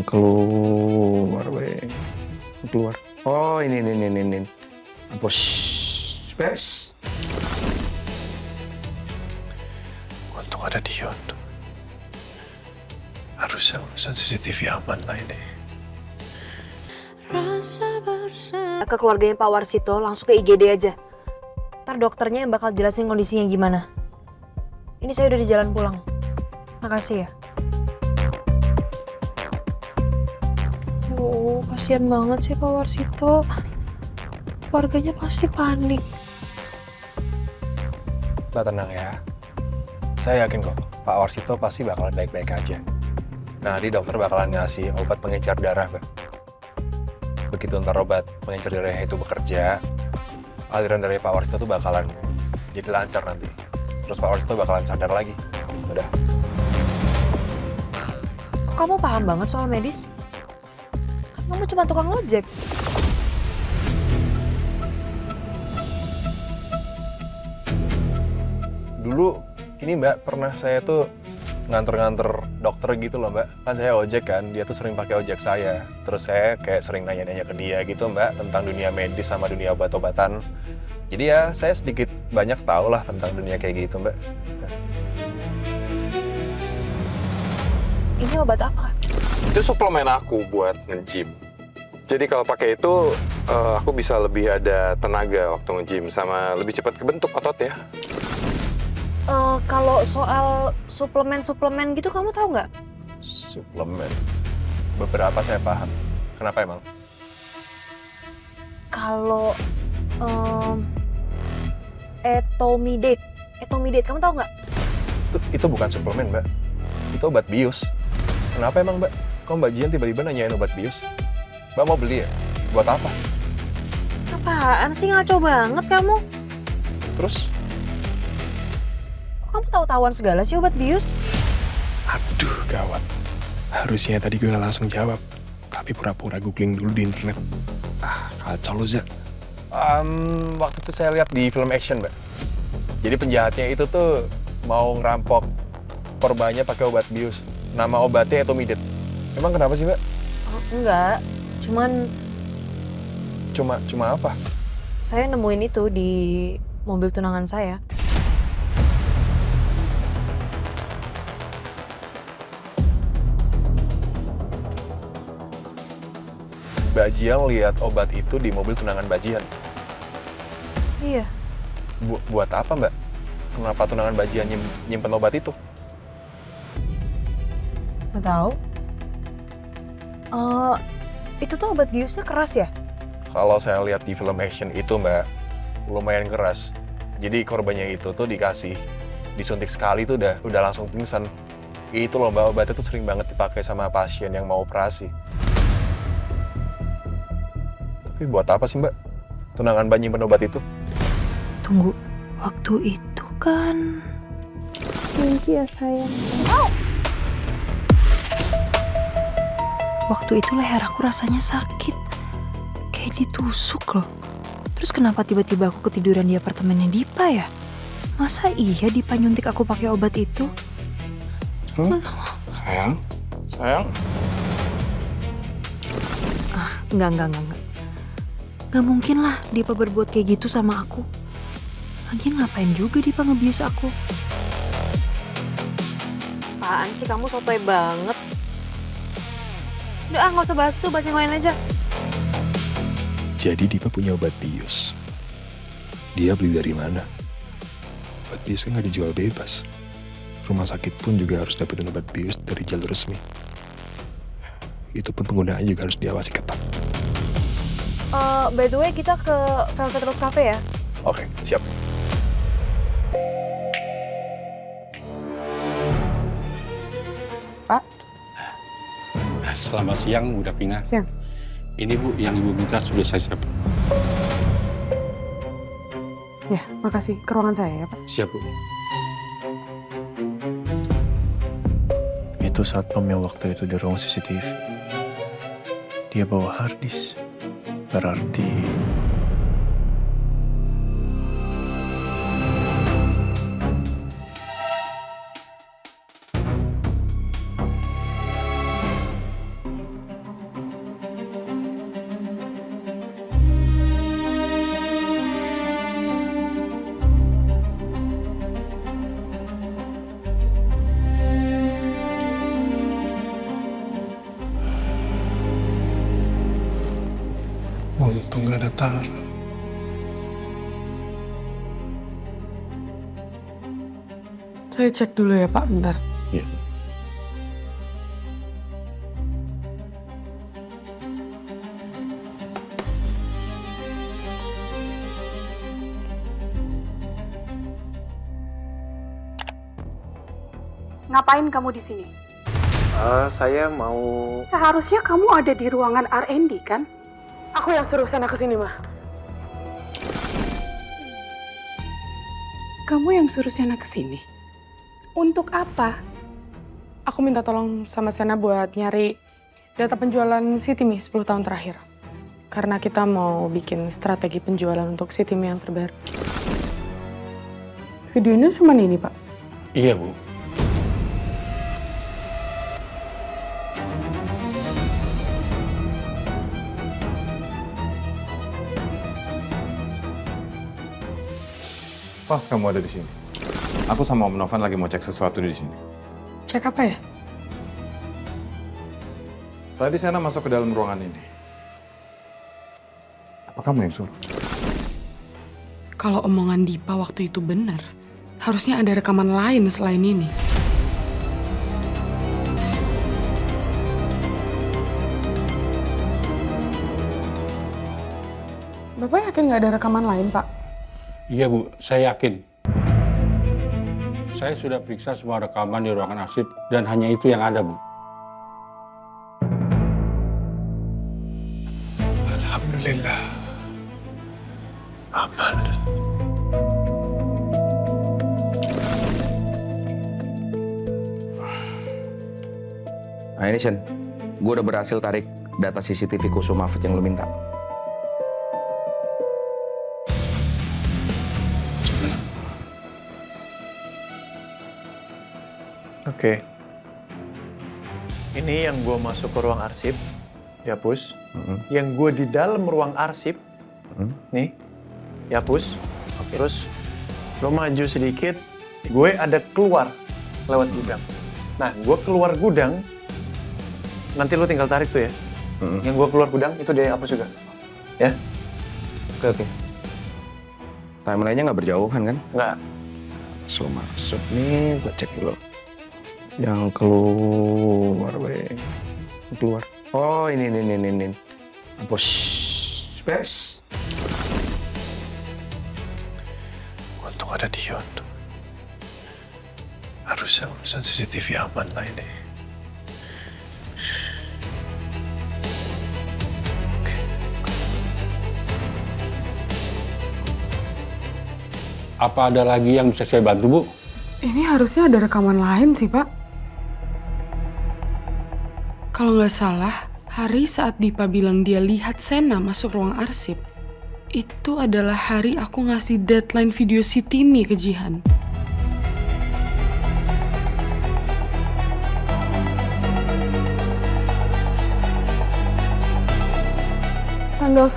Keluar, weh. Keluar. Oh, ini. Hapus. Beres. Untung ada Dion. Harusnya urusan CCTV aman lah ini. Ke keluarganya Pak Warsito langsung ke IGD aja. Ntar dokternya yang bakal jelasin kondisinya gimana. Ini saya udah di jalan pulang. Makasih ya. Oh, kasihan banget sih Pak Warsito. Keluarganya pasti panik. Mbak tenang ya. Saya yakin kok, Pak Warsito pasti bakalan baik-baik aja. Nanti dokter bakalan ngasih obat pengencer darah, Mbak. Begitu ntar obat pengencer darah itu bekerja, aliran dari Pak Warsito tuh bakalan jadi lancar nanti. Terus Pak Warsito bakalan sadar lagi. Udah. Kok kamu paham banget soal medis? Kan kamu cuma tukang ojek. Dulu, ini Mbak, pernah saya tuh nganter-nganter dokter gitu loh Mbak. Kan saya ojek kan, dia tuh sering pakai ojek saya. Terus saya kayak sering nanya-nanya ke dia gitu Mbak, tentang dunia medis sama dunia obat-obatan. Jadi ya saya sedikit banyak tahu lah tentang dunia kayak gitu Mbak. Ini obat apa? Itu suplemen aku buat nge-gym. Jadi kalau pakai itu, aku bisa lebih ada tenaga waktu nge-gym sama lebih cepat kebentuk otot ya. Kalau soal suplemen gitu kamu tahu nggak? Suplemen. Beberapa saya paham. Kenapa emang? Kalau Etomidate kamu tahu nggak? Itu bukan suplemen Mbak. Itu obat bius. Kenapa emang Mbak? Kok Mbak Jian tiba-tiba nanyain obat bius? Mbak mau beli ya? Buat apa? Apaan sih, ngaco banget kamu? Terus? Kok kamu tahu-tahuan segala sih obat bius? Aduh, gawat. Harusnya tadi gue gak langsung jawab. Tapi pura-pura googling dulu di internet. Kacau lu, Za. Waktu itu saya lihat di film action, Mbak. Jadi penjahatnya itu tuh mau ngerampok korbannya pakai obat bius. Nama obatnya Etomidate. Emang kenapa sih, Mbak? Oh, enggak, Cuma apa? saya nemuin itu di mobil tunangan saya. Mbak Jian lihat obat itu di mobil tunangan Mbak Jian. Iya. Buat apa, Mbak? Kenapa tunangan Mbak Jian nyimpen obat itu? Nggak tahu. Itu tuh obat biusnya keras ya? Kalau saya lihat di film action itu, Mbak, lumayan keras. Jadi korbannya itu tuh disuntik sekali tuh udah langsung pingsan. Itu loh, Mbak, obatnya tuh sering banget dipakai sama pasien yang mau operasi. Tapi buat apa sih, Mbak? Tunangan Mbak nyimpen obat itu? Tunggu, waktu itu kan... Benci ya sayang. Waktu itu leher aku rasanya sakit. Kayak ditusuk loh. Terus kenapa tiba-tiba aku ketiduran di apartemennya Dipa ya? Masa iya Dipa nyuntik aku pakai obat itu? Sayang? Enggak. Gak mungkin lah Dipa berbuat kayak gitu sama aku. Lagian ngapain juga Dipa ngebius aku? Apaan sih kamu sotoy banget? Udah gak usah bahas itu, bahas yang lain aja. Jadi Dipa punya obat bius. Dia beli dari mana? Obat bius kan gak dijual bebas. Rumah sakit pun juga harus dapetin obat bius dari jalur resmi. Itu pun penggunaannya juga harus diawasi ketat. By the way, kita ke Velvet Rose Cafe ya? Oke, siap. Pak? Selamat siang, Bu Davina. Siang. Ini Bu, yang Ibu minta sudah saya siap. Ya, makasih. Ke ruangan saya ya, Pak. Siap, Bu. Itu satpam yang waktu itu di ruang CCTV. Dia bawa harddisk. Berarti... Untung gak ada Tara. Saya cek dulu ya Pak, bentar. Iya. Ngapain kamu di sini? Saya mau... Seharusnya kamu ada di ruangan R&D kan? Aku yang suruh sana ke sini, Mah. Kamu yang suruh Sena ke sini. Untuk apa? Aku minta tolong sama Sena buat nyari data penjualan Sitimi 10 tahun terakhir. Karena kita mau bikin strategi penjualan untuk Sitimi yang terbaru. Videonya cuma ini, Pak. Iya, Bu. Pas kamu ada di sini. Aku sama Om Novan lagi mau cek sesuatu di sini. Cek apa ya? Tadi Sena masuk ke dalam ruangan ini. Apa kamu yang suruh? Kalau omongan Dipa waktu itu benar, harusnya ada rekaman lain selain ini. Bapak yakin nggak ada rekaman lain, Pak? Iya, Bu. Saya yakin. Saya sudah periksa semua rekaman di ruangan arsip dan hanya itu yang ada, Bu. Alhamdulillah. Aman. Nah ini Shen, gue udah berhasil tarik data CCTV Kusuma Fit yang lo minta. Oke. Ini yang gue masuk ke ruang arsip, dihapus. Yang gue di dalam ruang arsip, nih, dihapus. Terus lo maju sedikit, gue ada keluar lewat gudang. Nah, gue keluar gudang, nanti lo tinggal tarik tuh ya. Yang gue keluar gudang, itu dia hapus juga. Ya? Oke. Timeline-nya nggak berjauhan kan? Nggak. So masuk nih, gue cek dulu. Yang keluar, keluar. Oh ini. Hapus. Beres. Untung ada Dion. Harusnya urusan CCTV aman lah ini. Apa ada lagi yang bisa saya bantu, Bu? Ini harusnya ada rekaman lain sih, Pak. Kalau nggak salah, hari saat Dipa bilang dia lihat Sena masuk ruang arsip, itu adalah hari aku ngasih deadline video Sitimi ke Jihan. Tanggal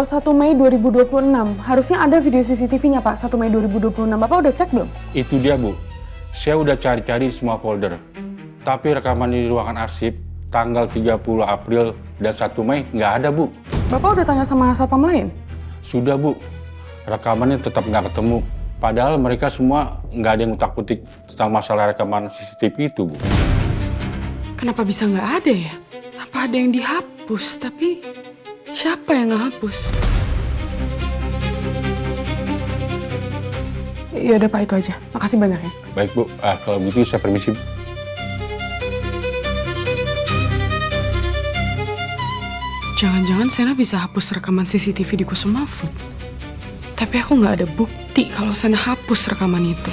1 Mei 2026. Harusnya ada video CCTV-nya, Pak. 1 Mei 2026. Bapak udah cek belum? Itu dia, Bu. Saya udah cari-cari semua folder. Tapi rekaman di ruangan arsip tanggal 30 April dan 1 Mei nggak ada, Bu. Bapak udah tanya sama satpam lain? Sudah, Bu. Rekamannya tetap nggak ketemu. Padahal mereka semua nggak ada yang utak-utik tentang masalah rekaman CCTV itu, Bu. Kenapa bisa nggak ada ya? Apa ada yang dihapus? Tapi siapa yang ngehapus? Ya udah Pak, itu aja. Makasih banyak ya. Baik, Bu. Kalau begitu saya permisi. Jangan-jangan Sena bisa hapus rekaman CCTV di Kusuma Food. Tapi aku nggak ada bukti kalau Sena hapus rekaman itu.